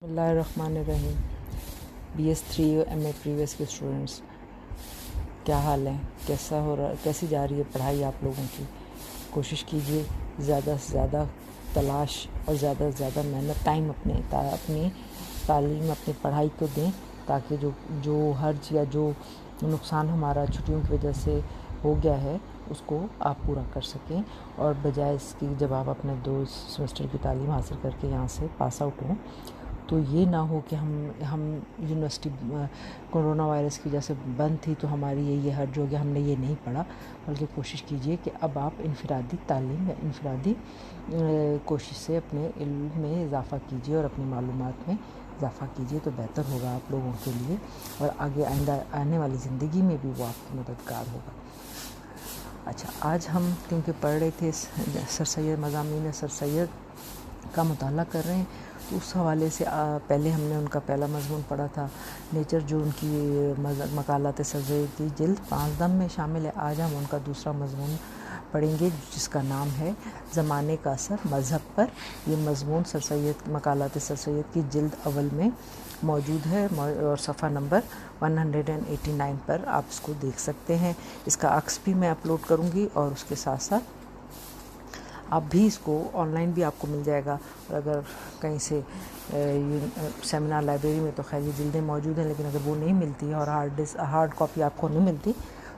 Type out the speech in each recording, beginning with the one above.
بسم اللہ الرحمن الرحیم۔ BS3 MA پریویس کے اسٹوڈنٹس کیا حال ہے؟ کیسی جا رہی ہے پڑھائی آپ لوگوں کی؟ کوشش کیجیے زیادہ سے زیادہ تلاش اور زیادہ سے زیادہ محنت ٹائم اپنی تعلیم اپنی پڑھائی کو دیں، تاکہ جو حرج یا جو نقصان ہمارا چھٹیوں کی وجہ سے ہو گیا ہے اس کو آپ پورا کر سکیں، اور بجائے اس کی جب آپ اپنے 2 سیمسٹر کی تعلیم حاصل کر کے یہاں سے پاس آؤٹ ہوں تو یہ نہ ہو کہ ہم یونیورسٹی کورونا وائرس کی وجہ سے بند تھی تو ہماری یہ حرج ہو گیا، ہم نے یہ نہیں پڑھا، بلکہ کوشش کیجئے کہ اب آپ انفرادی تعلیم یا انفرادی کوشش سے اپنے علم میں اضافہ کیجئے اور اپنی معلومات میں اضافہ کیجئے تو بہتر ہوگا آپ لوگوں کے لیے، اور آگے آنے والی زندگی میں بھی وہ آپ کی مددگار ہوگا۔ اچھا، آج ہم کیونکہ پڑھ رہے تھے سر سید مضامین سر سید کا مطالعہ کر رہے ہیں، تو اس حوالے سے پہلے ہم نے ان کا پہلا مضمون پڑھا تھا نیچر، جو ان کی مقالات سر سید کی جلد 5 میں شامل ہے۔ آج ہم ان کا دوسرا مضمون پڑھیں گے جس کا نام ہے زمانے کا اثر مذہب پر۔ یہ مضمون سر سید مقالات سر سید کی جلد اول میں موجود ہے اور صفحہ نمبر 189 پر آپ اس کو دیکھ سکتے ہیں۔ اس کا عکس بھی میں اپلوڈ کروں گی، اور اس کے ساتھ ساتھ آپ بھی اس کو آن لائن بھی آپ کو مل جائے گا، اور اگر کہیں سے سیمینار لائبریری میں تو خیر یہ جلدیں موجود ہیں، لیکن اگر وہ نہیں ملتی اور ہارڈ کاپی آپ کو نہیں ملتی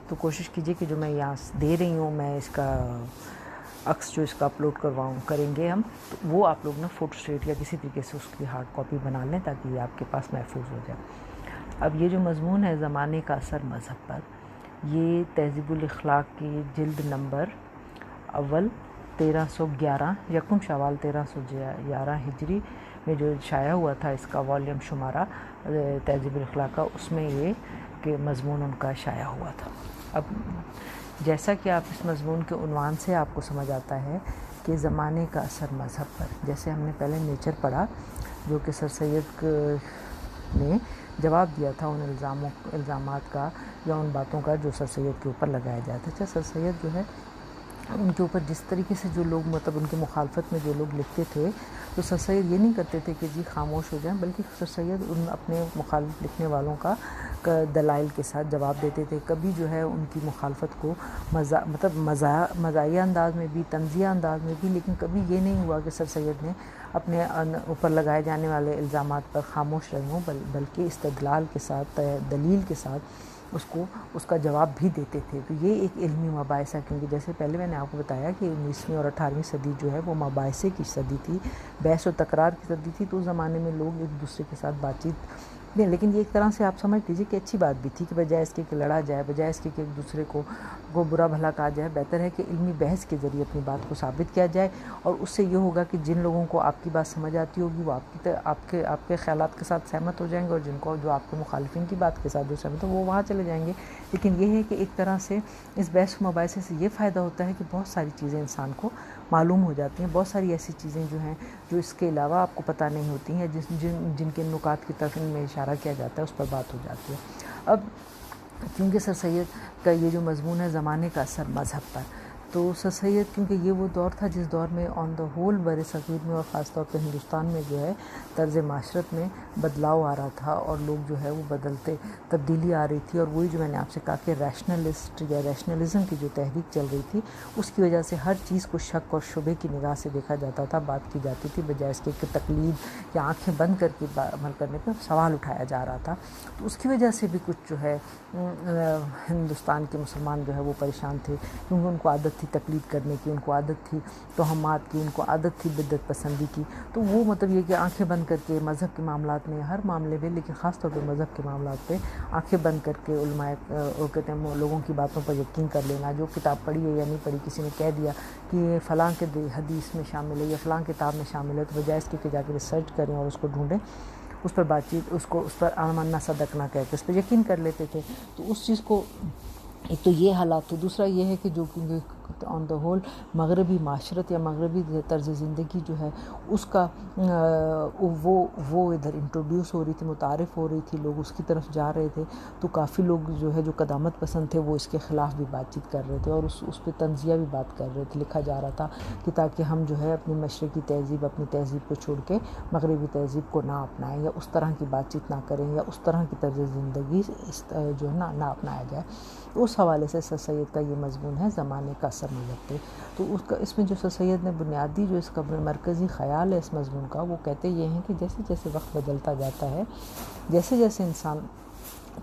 تو کوشش کیجیے کہ جو میں یہاں دے رہی ہوں، میں اس کا عکس جو اس کا اپلوڈ کریں گے ہم، تو وہ آپ لوگ نا فوٹو اسٹیٹ یا کسی طریقے سے اس کی ہارڈ کاپی بنا لیں تاکہ یہ آپ کے پاس محفوظ ہو جائے۔ اب یہ جو مضمون ہے زمانے کا اثر مذہب پر، یہ تہذیب الاخلاق کی جلد نمبر اول 1311 یکم شوال 1311 ہجری میں جو شائع ہوا تھا، اس کا والیوم شمارہ تہذیب الاخلاق کا، اس میں یہ کہ مضمون ان کا شائع ہوا تھا۔ اب جیسا کہ آپ اس مضمون کے عنوان سے آپ کو سمجھ آتا ہے کہ زمانے کا اثر مذہب پر، جیسے ہم نے پہلے نیچر پڑھا جو کہ سر سید نے جواب دیا تھا ان الزامات کا یا ان باتوں کا جو سر سید کے اوپر لگایا جاتا ہے۔ سر سید جو ہے ان کے اوپر جس طریقے سے جو لوگ ان کی مخالفت میں جو لوگ لکھتے تھے، تو سر سید یہ نہیں کرتے تھے کہ جی خاموش ہو جائیں، بلکہ سر سید ان اپنے مخالف لکھنے والوں کا دلائل کے ساتھ جواب دیتے تھے۔ کبھی جو ہے ان کی مخالفت کو مزاحیہ انداز میں بھی، طنزیہ انداز میں بھی، لیکن کبھی یہ نہیں ہوا کہ سر سید نے اپنے اوپر لگائے جانے والے الزامات پر خاموش رہے ہوں، بلکہ استدلال کے ساتھ، دلیل کے ساتھ اس کا جواب بھی دیتے تھے۔ تو یہ ایک علمی مباحثہ، کیونکہ جیسے پہلے میں نے آپ کو بتایا کہ 19ویں اور 18ویں صدی جو ہے وہ مباحثے کی صدی تھی، بحث و تکرار کی صدی تھی، تو اس زمانے میں لوگ ایک دوسرے کے ساتھ بات چیت نہیں، لیکن یہ ایک طرح سے آپ سمجھ لیجیے کہ اچھی بات بھی تھی کہ بجائے اس کے کہ لڑا جائے، بجائے اس کے کہ ایک دوسرے کو برا بھلا کہا جائے، بہتر ہے کہ علمی بحث کے ذریعے اپنی بات کو ثابت کیا جائے، اور اس سے یہ ہوگا کہ جن لوگوں کو آپ کی بات سمجھ آتی ہوگی وہ آپ کے خیالات کے ساتھ سہمت ہو جائیں گے، اور جو آپ کے مخالفین کی بات کے ساتھ جو سہمت ہو وہ وہاں چلے جائیں گے۔ لیکن یہ ہے کہ ایک طرح سے اس بحث و مباحثے سے یہ فائدہ ہوتا ہے کہ بہت ساری چیزیں انسان کو معلوم ہو جاتی ہیں، بہت ساری ایسی چیزیں جو ہیں جو اس کے علاوہ آپ کو پتہ نہیں ہوتی ہیں، جن کے نکات کی طرف ان میں اشارہ کیا جاتا ہے، اس پر بات ہو جاتی ہے۔ اب کیونکہ سر سید کا یہ جو مضمون ہے زمانے کا اثر مذہب پر، تو سر سید کیونکہ یہ وہ دور تھا جس دور میں آن دا ہول بر صغیر میں اور خاص طور پہ ہندوستان میں جو ہے طرز معاشرت میں بدلاؤ آ رہا تھا، اور لوگ جو ہے وہ تبدیلی آ رہی تھی، اور وہی جو میں نے آپ سے کہا کہ ریشنلسٹ یا ریشنلزم کی جو تحریک چل رہی تھی، اس کی وجہ سے ہر چیز کو شک اور شبے کی نگاہ سے دیکھا جاتا تھا، بات کی جاتی تھی، بجائے اس کے کہ تقلید یا آنکھیں بند کر کے عمل کرنے پہ سوال اٹھایا جا رہا تھا۔ تو اس کی وجہ سے بھی کچھ جو ہے ہندوستان کے مسلمان جو ہے وہ پریشان تھے، کیونکہ ان کو عادت تھی تقلید کرنے کی، ان کو عادت تھی توہمات کی، ان کو عادت تھی بدعت پسندی کی، تو وہ یہ کہ آنکھیں بند کر کے مذہب کے معاملات میں، ہر معاملے میں، لیکن خاص طور پہ مذہب کے معاملات پہ آنکھیں بند کر کے علماء کہتے ہیں لوگوں کی باتوں پر یقین کر لینا، جو کتاب پڑھی ہے یا نہیں پڑھی، کسی نے کہہ دیا کہ یہ فلاں کے حدیث میں شامل ہے یا فلاں کتاب میں شامل ہے، تو بجائے اس کے کہ جا کے ریسرچ کریں اور اس کو ڈھونڈیں، اس پر بات چیت، اس پر آمنا صدقنا کہہ کے اس پہ یقین کر لیتے تھے۔ تو اس چیز کو ایک تو یہ حالات تھے، دوسرا یہ ہے کہ جو کرتے. آن دا ہول مغربی معاشرت یا مغربی طرز زندگی جو ہے اس کا وہ ادھر انٹروڈیوس ہو رہی تھی، متعارف ہو رہی تھی، لوگ اس کی طرف جا رہے تھے. تو کافی لوگ جو ہے جو قدامت پسند تھے وہ اس کے خلاف بھی بات چیت کر رہے تھے اور اس پہ تنزیہ بھی بات کر رہے تھے. لکھا جا رہا تھا کہ تاکہ ہم جو ہے اپنی مشرقی تہذیب، اپنی تہذیب کو چھوڑ کے مغربی تہذیب کو نہ اپنائیں یا اس طرح کی بات چیت نہ کریں یا اس طرح کی طرز زندگی جو ہے نہ اپنایا جائے. تو اس حوالے سے سر سید کا یہ مضمون ہے زمانے کا اثر ملت پہ. تو اس میں جو سر سید نے بنیادی جو اس کا مرکزی خیال ہے اس مضمون کا، وہ کہتے یہ ہیں کہ جیسے جیسے وقت بدلتا جاتا ہے، جیسے جیسے انسان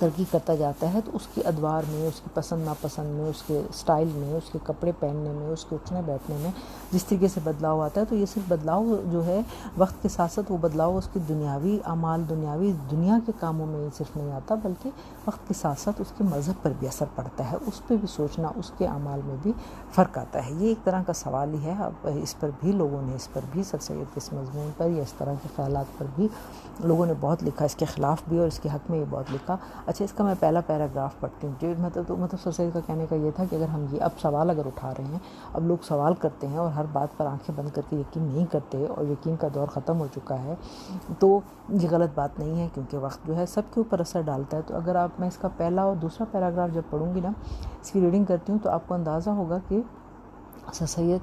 ترقی کرتا جاتا ہے، تو اس کی ادوار میں، اس کی پسند ناپسند میں، اس کے سٹائل میں، اس کے کپڑے پہننے میں، اس کے اٹھنے بیٹھنے میں جس طریقے سے بدلاؤ آتا ہے، تو یہ صرف بدلاؤ جو ہے وقت کے ساتھ ساتھ وہ بدلاؤ اس کی دنیاوی اعمال، دنیاوی دنیا کے کاموں میں صرف نہیں آتا، بلکہ وقت کے ساتھ ساتھ اس کے مذہب پر بھی اثر پڑتا ہے، اس پہ بھی سوچنا، اس کے اعمال میں بھی فرق آتا ہے. یہ ایک طرح کا سوال ہی ہے. اب اس پر بھی لوگوں نے، اس پر بھی سر سید کے اس مضمون پر یا اس طرح کے خیالات پر بھی لوگوں نے بہت لکھا، اس کے خلاف بھی اور اس کے حق میں یہ بہت لکھا. اچھا، اس کا میں پہلا پیراگراف پڑھتی ہوں. جو مطلب سر سید کا کہنے کا یہ تھا کہ اگر ہم یہ اب سوال اگر اٹھا رہے ہیں، اب لوگ سوال کرتے ہیں اور ہر بات پر آنکھیں بند کر کے یقین نہیں کرتے اور یقین کا دور ختم ہو چکا ہے، تو یہ غلط بات نہیں ہے کیونکہ وقت جو ہے سب کے اوپر اثر ڈالتا ہے. تو اگر میں اس کا پہلا اور دوسرا پیراگراف جب پڑھوں گی نا، اس کی ریڈنگ کرتی ہوں، تو آپ کو اندازہ ہوگا کہ سر سید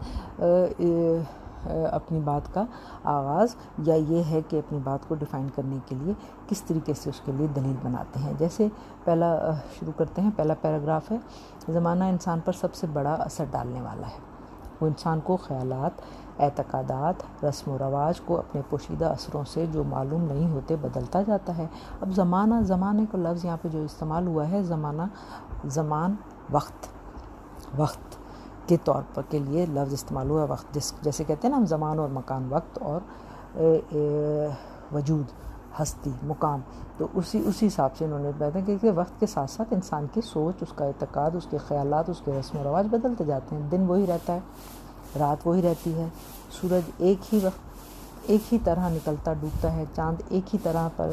اپنی بات کا آغاز یا یہ ہے کہ اپنی بات کو ڈیفائن کرنے کے لیے کس طریقے سے اس کے لیے دلیل بناتے ہیں. جیسے پہلا شروع کرتے ہیں. پہلا پیراگراف ہے: زمانہ انسان پر سب سے بڑا اثر ڈالنے والا ہے. وہ انسان کو خیالات، اعتقادات، رسم و رواج کو اپنے پوشیدہ اثروں سے جو معلوم نہیں ہوتے بدلتا جاتا ہے. اب زمانے کا لفظ یہاں پہ جو استعمال ہوا ہے، زمان وقت کے طور پر کے لیے لفظ استعمال ہوا ہے. وقت جیسے کہتے ہیں نا ہم زمان اور مکان، وقت اور وجود، ہستی، مقام. تو اسی حساب سے انہوں نے بتایا کہ وقت کے ساتھ ساتھ انسان کی سوچ، اس کا اعتقاد، اس کے خیالات، اس کے رسم و رواج بدلتے جاتے ہیں. دن وہی رہتا ہے، رات وہی رہتی ہے، سورج ایک ہی طرح نکلتا ڈوبتا ہے، چاند ایک ہی طرح پر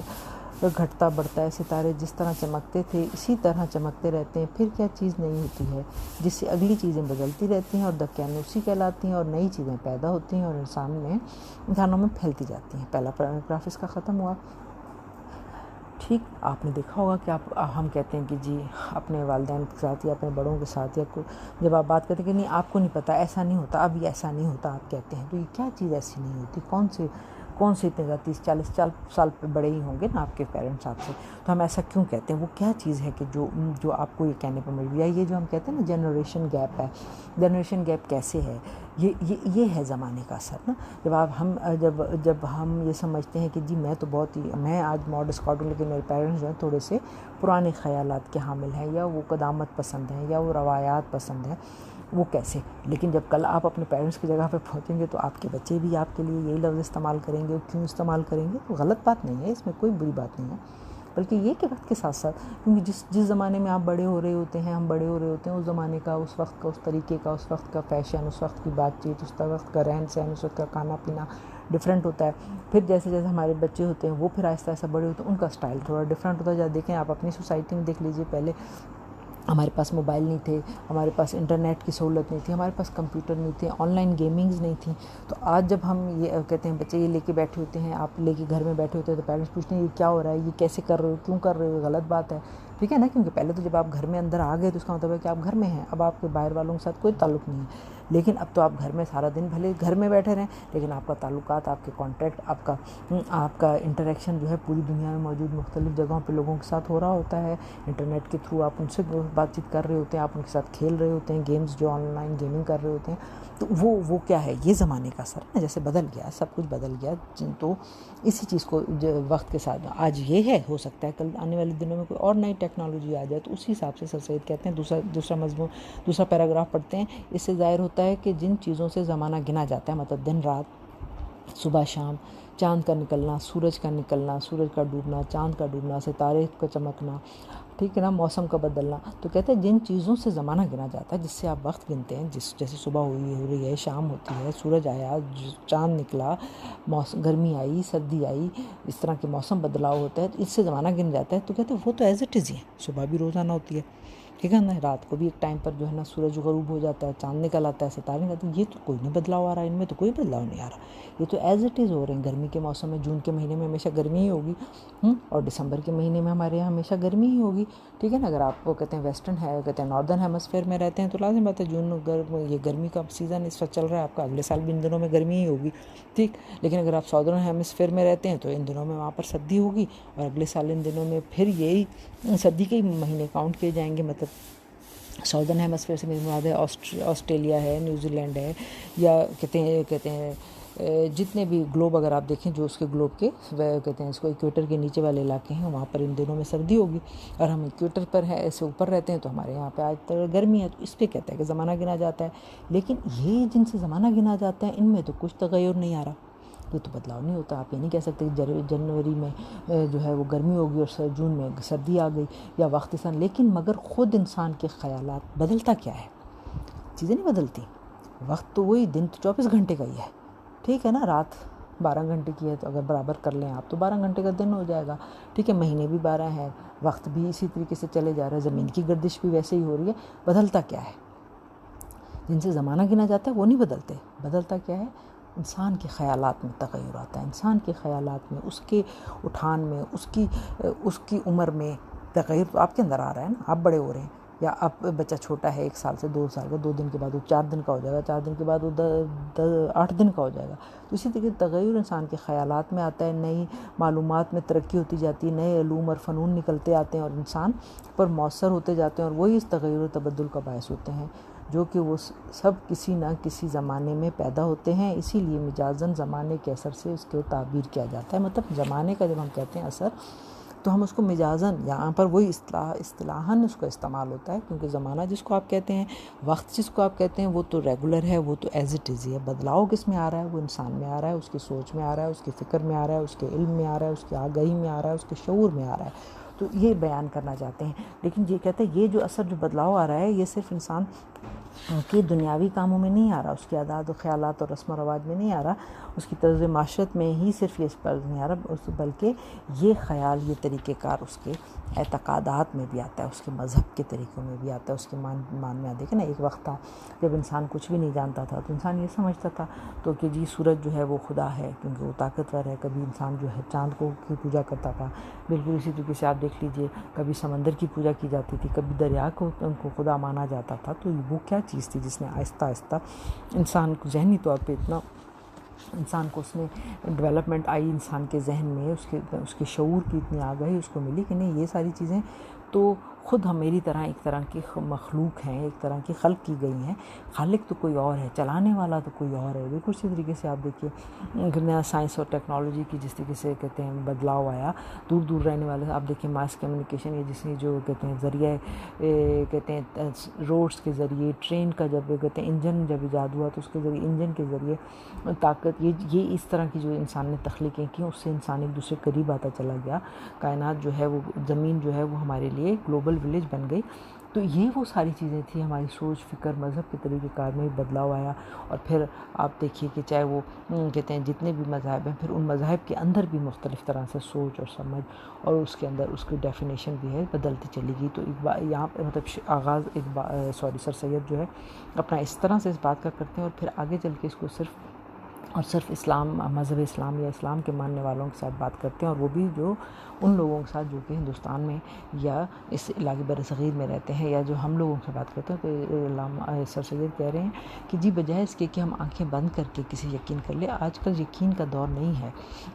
گھٹتا بڑھتا ہے، ستارے جس طرح چمکتے تھے اسی طرح چمکتے رہتے ہیں. پھر کیا چیز نہیں ہوتی ہے جس سے اگلی چیزیں بدلتی رہتی ہیں اور دقیانوسی کہلاتی ہیں اور نئی چیزیں پیدا ہوتی ہیں اور انسانوں میں پھیلتی جاتی ہیں. پہلا پیراگراف اس کا ختم ہوا. ٹھیک، آپ نے دیکھا ہوگا کہ ہم کہتے ہیں کہ جی اپنے والدین کے ساتھ یا اپنے بڑوں کے ساتھ یا جب آپ بات کرتے ہیں کہ نہیں آپ کو نہیں پتہ، ایسا نہیں ہوتا، اب یہ ایسا نہیں ہوتا، آپ کہتے ہیں تو یہ کیا چیز ایسی نہیں ہوتی؟ کون سے اتنے 30-40 سال پہ بڑے ہی ہوں گے نا آپ کے پیرنٹس آپ سے، تو ہم ایسا کیوں کہتے ہیں؟ وہ کیا چیز ہے کہ جو آپ کو یہ کہنے پر مجبور ہے؟ یہ جو ہم کہتے ہیں نا جنریشن گیپ ہے، جنریشن گیپ کیسے ہے؟ یہ ہے زمانے کا اثر نا. جب ہم یہ سمجھتے ہیں کہ جی میں آج ماڈرن اسکاٹ ہوں لیکن میرے پیرنٹس جو ہیں تھوڑے سے پرانے خیالات کے حامل ہیں یا وہ قدامت پسند ہیں یا وہ روایات پسند ہیں، وہ کیسے؟ لیکن جب کل آپ اپنے پیرنٹس کی جگہ پہ پہنچیں گے تو آپ کے بچے بھی آپ کے لیے یہی لفظ استعمال کریں گے. کیوں استعمال کریں گے؟ تو غلط بات نہیں ہے، اس میں کوئی بری بات نہیں ہے، بلکہ یہ کہ وقت کے ساتھ ساتھ، کیونکہ جس زمانے میں آپ بڑے ہو رہے ہوتے ہیں، ہم بڑے ہو رہے ہوتے ہیں، اس زمانے کا، اس وقت کا، اس طریقے کا، اس وقت کا فیشن، اس وقت کی بات چیت، اس وقت کا رہن سہن، اس وقت کا کھانا پینا ڈفرینٹ ہوتا ہے. پھر جیسے جیسے ہمارے بچے ہوتے ہیں وہ پھر آہستہ آہستہ بڑے ہوتے ہیں، ان کا اسٹائل تھوڑا ڈفرینٹ ہوتا ہے. جب دیکھیں آپ اپنی سوسائٹی میں دیکھ لیجئے، پہلے ہمارے پاس موبائل نہیں تھے، ہمارے پاس انٹرنیٹ کی سہولت نہیں تھی، ہمارے پاس کمپیوٹر نہیں تھے، آن لائن گیمنگز نہیں تھیں. تو آج جب ہم یہ کہتے ہیں بچے یہ لے کے بیٹھے ہوتے ہیں، آپ لے کے گھر میں بیٹھے ہوتے ہیں، تو پیرنٹس پوچھتے ہیں یہ کیا ہو رہا ہے، یہ کیسے کر رہے ہو، کیوں کر رہے ہو؟ غلط بات ہے، ٹھیک ہے نا. کیونکہ پہلے تو جب آپ گھر میں اندر آ گئے تو اس کا مطلب ہے کہ آپ گھر میں ہیں، اب آپ کے باہر والوں کے ساتھ کوئی تعلق نہیں ہے. لیکن اب تو آپ گھر میں سارا دن بھلے گھر میں بیٹھے رہیں لیکن آپ کا تعلقات، آپ کے کانٹیکٹ، آپ کا انٹریکشن جو ہے پوری دنیا میں موجود مختلف جگہوں پہ لوگوں کے ساتھ ہو رہا ہوتا ہے. انٹرنیٹ کے تھرو آپ ان سے بات چیت کر رہے ہوتے ہیں، آپ ان کے ساتھ کھیل رہے ہوتے ہیں، گیمز جو آن لائن گیمنگ کر رہے ہوتے ہیں. تو وہ کیا ہے؟ یہ زمانے کا اثر ہے نا. جیسے بدل گیا، سب کچھ بدل گیا. تو اسی چیز کو وقت کے ساتھ آج یہ ہے، ہو سکتا ہے کل آنے والے دنوں میں کوئی اور نئی ٹیکنالوجی آ جائے. تو اسی حساب سے سر سید کہتے ہیں. دوسرا مضمون، دوسرا پیراگراف پڑھتے ہیں. اس سے ظاہر ہوتا ہے کہ جن چیزوں سے زمانہ گنا جاتا ہے، مطلب دن رات، صبح شام، چاند کا نکلنا، سورج کا نکلنا، سورج کا ڈوبنا، چاند کا ڈوبنا، ستارے کا چمکنا، ٹھیک ہے نا، موسم کا بدلنا. تو کہتے ہیں جن چیزوں سے زمانہ گنا جاتا ہے، جس سے آپ وقت گنتے ہیں، جیسے صبح ہو رہی ہے، شام ہوتی ہے، سورج آیا، چاند نکلا، گرمی آئی، سردی آئی، اس طرح کے موسم بدلاؤ ہوتا ہے، تو اس سے زمانہ گن جاتا ہے. تو کہتے ہیں وہ تو ایز اٹ از ہی ہے، صبح بھی روزانہ ہوتی ہے، ٹھیک ہے نا. رات کو بھی ایک ٹائم پر جو ہے نا سورج غروب ہو جاتا ہے, چاند نکل آتا ہے, ستارے نکلتے ہیں. یہ تو کوئی نہیں بدلاؤ آ رہا ہے, ان میں تو کوئی بدلاؤ نہیں آ رہا. یہ تو ایز اٹ از ہو رہے ہیں. گرمی کے موسم میں جون کے مہینے میں ہمیشہ گرمی ہی ہوگی, اور دسمبر کے مہینے میں ہمارے یہاں ہمیشہ گرمی ہی ہوگی. ٹھیک ہے نا. اگر آپ کو کہتے ہیں ویسٹرن ہے, کہتے ہیں ناردرن ہیمسفیئر میں رہتے ہیں, تو لازم بات ہے یہ گرمی کا سیزن اس وقت چل رہا ہے آپ کا, اگلے سال بھی ان دنوں میں گرمی ہی ہوگی. ٹھیک. لیکن اگر آپ ساؤدرن ہیمسفیئر میں رہتے ہیں تو ان دنوں میں وہاں پر سردی ہوگی, اور اگلے سال ان دنوں میں پھر یہی سردی کے مہینے کاؤنٹ کیے جائیں گے. مطلب ساؤدرن ہیمسفیئر سے میری مراد ہے آسٹریلیا ہے, نیوزی لینڈ ہے, یا کہتے ہیں جتنے بھی گلوب اگر آپ دیکھیں جو اس کے گلوب کے کہتے ہیں اس کو ایکویٹر کے نیچے والے علاقے ہیں, وہاں پر ان دنوں میں سردی ہوگی. اور ہم ایکویٹر پر ہیں, ایسے اوپر رہتے ہیں, تو ہمارے یہاں پہ آج گرمی ہے. تو اس پہ کہتا ہے کہ زمانہ گنا جاتا ہے. لیکن یہ جن سے زمانہ گنا جاتا ہے ان میں تو کچھ تغیر نہیں آ رہا, یہ تو بدلاؤ نہیں ہوتا. آپ یہ نہیں کہہ سکتے کہ جنوری میں جو ہے وہ گرمی ہوگی اور جون میں سردی آ گئی یا وقت انسان. لیکن مگر خود انسان کے خیالات بدلتا کیا ہے؟ چیزیں نہیں بدلتی. وقت تو وہی, دن تو 24 گھنٹے کا ہی ہے. ٹھیک ہے نا. رات 12 گھنٹے کی ہے, تو اگر برابر کر لیں آپ تو 12 گھنٹے کا دن ہو جائے گا. ٹھیک ہے. مہینے بھی 12 ہیں, وقت بھی اسی طریقے سے چلے جا رہا ہے, زمین کی گردش بھی ویسے ہی ہو رہی ہے. بدلتا کیا ہے؟ جن سے زمانہ گنا جاتا ہے وہ نہیں بدلتے. بدلتا کیا ہے؟ انسان کے خیالات میں تغیر آتا ہے. انسان کے خیالات میں, اس کے اٹھان میں, اس کی عمر میں تغیر تو آپ کے اندر آ رہا ہے نا. آپ بڑے ہو رہے ہیں, یا آپ بچہ چھوٹا ہے 1 سال سے 2 سال کا, 2 دن کے بعد وہ 4 دن کا ہو جائے گا, 4 دن کے بعد وہ 8 دن کا ہو جائے گا. تو اسی طریقے تغیر انسان کے خیالات میں آتا ہے. نئی معلومات میں ترقی ہوتی جاتی ہے, نئے علوم اور فنون نکلتے آتے ہیں اور انسان پر مؤثر ہوتے جاتے ہیں, اور وہی اس تغیر و تبدل کا باعث ہوتے ہیں, جو کہ وہ سب کسی نہ کسی زمانے میں پیدا ہوتے ہیں. اسی لیے مجازن زمانے کے اثر سے اس کو تعبیر کیا جاتا ہے. مطلب زمانے کا جب ہم کہتے ہیں اثر, تو ہم اس کو مجازن, یہاں پر وہی اصطلاحاً اس کا استعمال ہوتا ہے, کیونکہ زمانہ جس کو آپ کہتے ہیں, وقت جس کو آپ کہتے ہیں, وہ تو ریگولر ہے, وہ تو ایز اٹ از ہے. بدلاؤ کس میں آ رہا ہے؟ وہ انسان میں آ رہا ہے, اس کی سوچ میں آ رہا ہے, اس کی فکر میں آ رہا ہے, اس کے علم میں آ رہا ہے, اس کی آگاہی میں آ رہا ہے, اس کے شعور میں آ رہا ہے. تو یہ بیان کرنا چاہتے ہیں. لیکن یہ کہتے ہیں یہ جو اثر جو بدلاؤ آ رہا ہے, یہ صرف انسان کے دنیاوی کاموں میں نہیں آ رہا, اس کے عادات و خیالات اور رسم و رواج میں نہیں آ رہا, اس کی طرز معاشرت میں ہی صرف یہ فرض نہیں آ رہا, بلکہ یہ خیال, یہ طریقہ کار اس کے اعتقادات میں بھی آتا ہے, اس کے مذہب کے طریقوں میں بھی آتا ہے, اس کے مان میں. دیکھیں نا, ایک وقت تھا جب انسان کچھ بھی نہیں جانتا تھا, تو انسان یہ سمجھتا تھا تو کہ جی سورج جو ہے وہ خدا ہے, کیونکہ وہ طاقتور ہے. کبھی انسان جو ہے چاند کی پوجا کرتا تھا. بالکل اسی طریقے سے آپ دیکھ لیجئے, کبھی سمندر کی پوجا کی جاتی تھی, کبھی دریا کو خدا مانا جاتا تھا. تو وہ کیا چیز تھی جس نے آہستہ آہستہ انسان کو ذہنی طور پہ اتنا, انسان کو اس میں ڈیولپمنٹ آئی, انسان کے ذہن میں اس کے شعور کی اتنی آگاہی اس کو ملی کہ نہیں, یہ ساری چیزیں تو خود ہم میری طرح ایک طرح کی مخلوق ہیں, ایک طرح کی خلق کی گئی ہیں. خالق تو کوئی اور ہے, چلانے والا تو کوئی اور ہے. بالکل اسی طریقے سے آپ دیکھیے نیا سائنس اور ٹیکنالوجی کی جس طریقے سے کہتے ہیں بدلاؤ آیا, دور دور رہنے والے آپ دیکھیں ماس کمیونیکیشن, یہ جس نے جو کہتے ہیں ذریعہ کہتے ہیں روڈس کے ذریعے, ٹرین کا جب کہتے ہیں انجن جب ایجاد ہوا تو اس کے ذریعے, انجن کے ذریعے طاقت, یہ اس طرح کی جو انسان نے تخلیقیں کی, اس سے انسان ایک دوسرے قریب آتا چلا گیا. کائنات جو ہے وہ, زمین جو ہے وہ ہمارے لیے گلوبل ولیج بن گئی. تو یہ وہ ساری چیزیں تھیں, ہماری سوچ, فکر, مذہب کے طریقہ کار میں بدلاؤ آیا. اور پھر آپ دیکھیے کہ چاہے وہ کہتے ہیں جتنے بھی مذاہب ہیں, پھر ان مذاہب کے اندر بھی مختلف طرح سے سوچ اور سمجھ, اور اس کے اندر اس کی ڈیفینیشن بھی ہے, بدلتی چلی گئی. تو یہاں پہ مطلب آغاز سر سید جو ہے اپنا اس طرح سے اس بات کا کرتے ہیں, اور پھر آگے چل کے اس کو صرف اسلام, مذہب اسلام یا اسلام کے ماننے والوں کے ساتھ بات کرتے ہیں, اور وہ بھی جو ان لوگوں کے ساتھ جو کہ ہندوستان میں یا اس علاقے بر صغیر میں رہتے ہیں, یا جو ہم لوگوں سے بات کرتے ہیں. تو علامہ سر سید کہہ رہے ہیں کہ جی بجائے اس کے کہ ہم آنکھیں بند کر کے کسی یقین کر لیں, آج کل یقین کا دور نہیں ہے,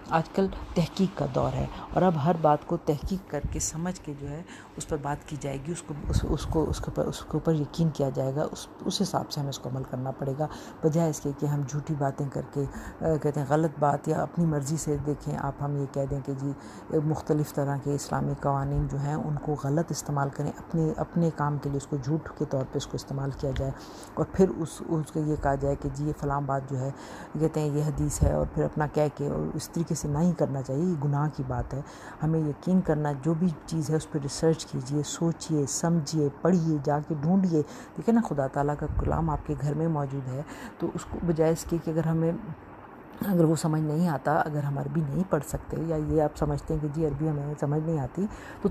آج کل تحقیق کا دور ہے. اور اب ہر بات کو تحقیق کر کے سمجھ کے جو ہے اس پر بات کی جائے گی, اس کے اوپر یقین کیا جائے گا, اس حساب سے ہمیں اس کو عمل کرنا پڑے گا, بجائے اس کے کہ ہم جھوٹی باتیں کر کے کہتے ہیں غلط بات یا اپنی مرضی سے. دیکھیں آپ, ہم یہ کہہ دیں کہ جی مختلف طرح کے اسلامی قوانین جو ہیں ان کو غلط استعمال کریں, اپنے کام کے لیے اس کو جھوٹ کے طور پہ اس کو استعمال کیا جائے, اور پھر اس کو یہ کہا جائے کہ جی یہ فلاں بات جو ہے کہتے ہیں یہ حدیث ہے, اور پھر اپنا کہہ کے, اور اس طریقے سے نہیں کرنا چاہیے, یہ گناہ کی بات ہے. ہمیں یقین کرنا, جو بھی چیز ہے اس پہ ریسرچ کیجئے, سوچئے, سمجھیے, پڑھیے, جا کے ڈھونڈیے. دیکھیں نا, خدا تعالیٰ کا کلام آپ کے گھر میں موجود ہے, تو اس کو بجائے اس کے کہ اگر ہمیں اگر وہ سمجھ نہیں آتا، اگر ہم عربی نہیں پڑھ سکتے، یا یہ آپ سمجھتے ہیں کہ جی عربی ہمیں سمجھ نہیں آتی، تو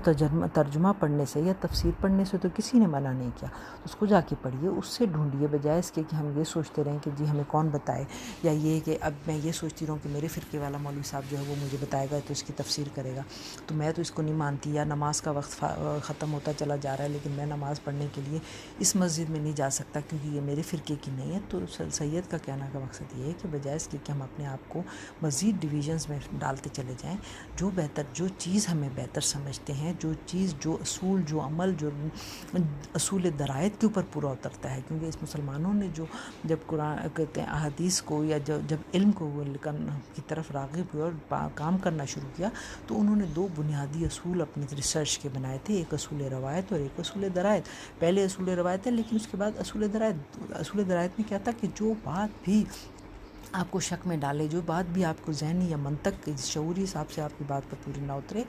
ترجمہ پڑھنے سے یا تفسیر پڑھنے سے تو کسی نے منع نہیں کیا، اس کو جا کے پڑھیے، اس سے ڈھونڈیے، بجائے اس کے کہ ہم یہ سوچتے رہیں کہ جی ہمیں کون بتائے، یا یہ کہ اب میں یہ سوچتی رہوں کہ میرے فرقے والا مولوی صاحب جو ہے وہ مجھے بتائے گا تو اس کی تفسیر کرے گا، تو میں تو اس کو نہیں مانتی، یا نماز کا وقت ختم ہوتا چلا جا رہا ہے لیکن میں نماز پڑھنے کے لیے اس مسجد میں نہیں جا سکتا کیونکہ یہ میرے فرقے کی نہیں ہے۔ تو سید کا کہنا کا مقصد یہ ہے کہ بجائے اس کے کہ ہم اپنے آپ کو مزید ڈویژنز میں ڈالتے چلے جائیں، جو چیز ہمیں بہتر سمجھتے ہیں، جو چیز، جو اصول، جو عمل، جو اصول درایت کے اوپر پورا اترتا ہے، کیونکہ اس مسلمانوں نے جو جب قرآن کہتے ہیں احادیث کو، یا جب علم کو کی طرف راغب ہوئے اور کام کرنا شروع کیا، تو انہوں نے 2 بنیادی اصول اپنی ریسرچ کے بنائے تھے، ایک اصول روایت اور ایک اصول درایت۔ پہلے اصول روایت ہے، لیکن اس کے بعد اصول درایت۔ اصول درایت میں کیا تھا کہ جو بات بھی آپ کو شک میں ڈالے، جو بات بھی آپ کو ذہنی یا منطق کے شعوری حساب سے آپ کی بات پر پوری نہ اترے،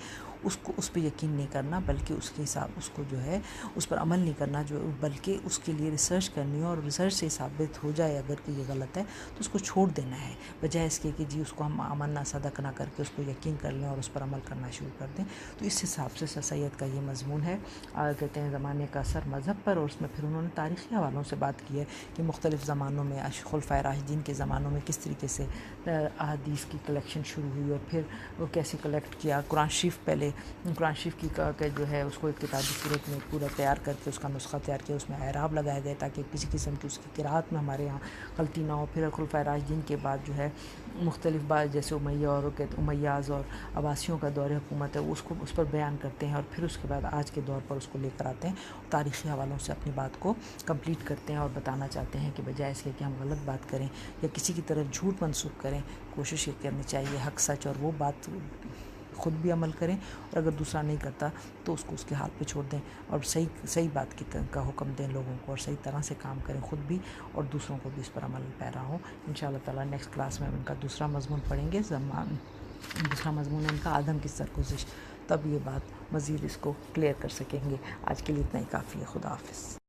اس پہ یقین نہیں کرنا، بلکہ اس کے حساب اس کو جو ہے اس پر عمل نہیں کرنا، بلکہ اس کے لیے ریسرچ کرنی ہے، اور ریسرچ سے ثابت ہو جائے اگر کہ یہ غلط ہے تو اس کو چھوڑ دینا ہے، بجائے اس کے کہ جی اس کو ہم امن نہ صدق نہ کر کے اس کو یقین کر لیں اور اس پر عمل کرنا شروع کر دیں۔ تو اس حساب سے سید کا یہ مضمون ہے، کہتے ہیں زمانے کا اثر مذہب پر، اور اس میں پھر انہوں نے تاریخی حوالوں سے بات کی ہے کہ مختلف زمانوں میں خلفائے راشدین کے زمانوں میں کس طریقے سے احادیث کی کلیکشن شروع ہوئی، اور پھر وہ کیسے کلیکٹ کیا۔ قرآن شریف پہلے، قرآن شریف کی جو ہے اس کو ایک کتابی صورت میں پورا تیار کر کے اس کا نسخہ تیار کیا، اس میں اعراب لگائے گئے تاکہ کسی قسم کی اس کی قراءت میں ہمارے یہاں غلطی نہ ہو۔ پھر خلفائے راشدین کے بعد جو ہے مختلف بات، جیسے امیاز اور عباسیوں کا دور حکومت ہے، اس پر بیان کرتے ہیں، اور پھر اس کے بعد آج کے دور پر اس کو لے کر آتے ہیں، تاریخی حوالوں سے اپنی بات کو کمپلیٹ کرتے ہیں، اور بتانا چاہتے ہیں کہ بجائے اس کے کہ ہم غلط بات کریں یا کسی کی طرف جھوٹ منسوخ کریں، کوشش یہ کرنی چاہیے حق سچ، اور وہ بات خود بھی عمل کریں، اور اگر دوسرا نہیں کرتا تو اس کو اس کے ہاتھ پہ چھوڑ دیں، اور صحیح بات کا حکم دیں لوگوں کو، اور صحیح طرح سے کام کریں خود بھی اور دوسروں کو بھی اس پر عمل پیرا ہوں۔ انشاءاللہ تعالیٰ نیکسٹ کلاس میں ان کا دوسرا مضمون پڑھیں گے، دوسرا مضمون ہے ان کا آدم کی سرگزش، تب یہ بات مزید اس کو کلیئر کر سکیں گے۔ آج کے لیے اتنا ہی کافی ہے، خدا حافظ۔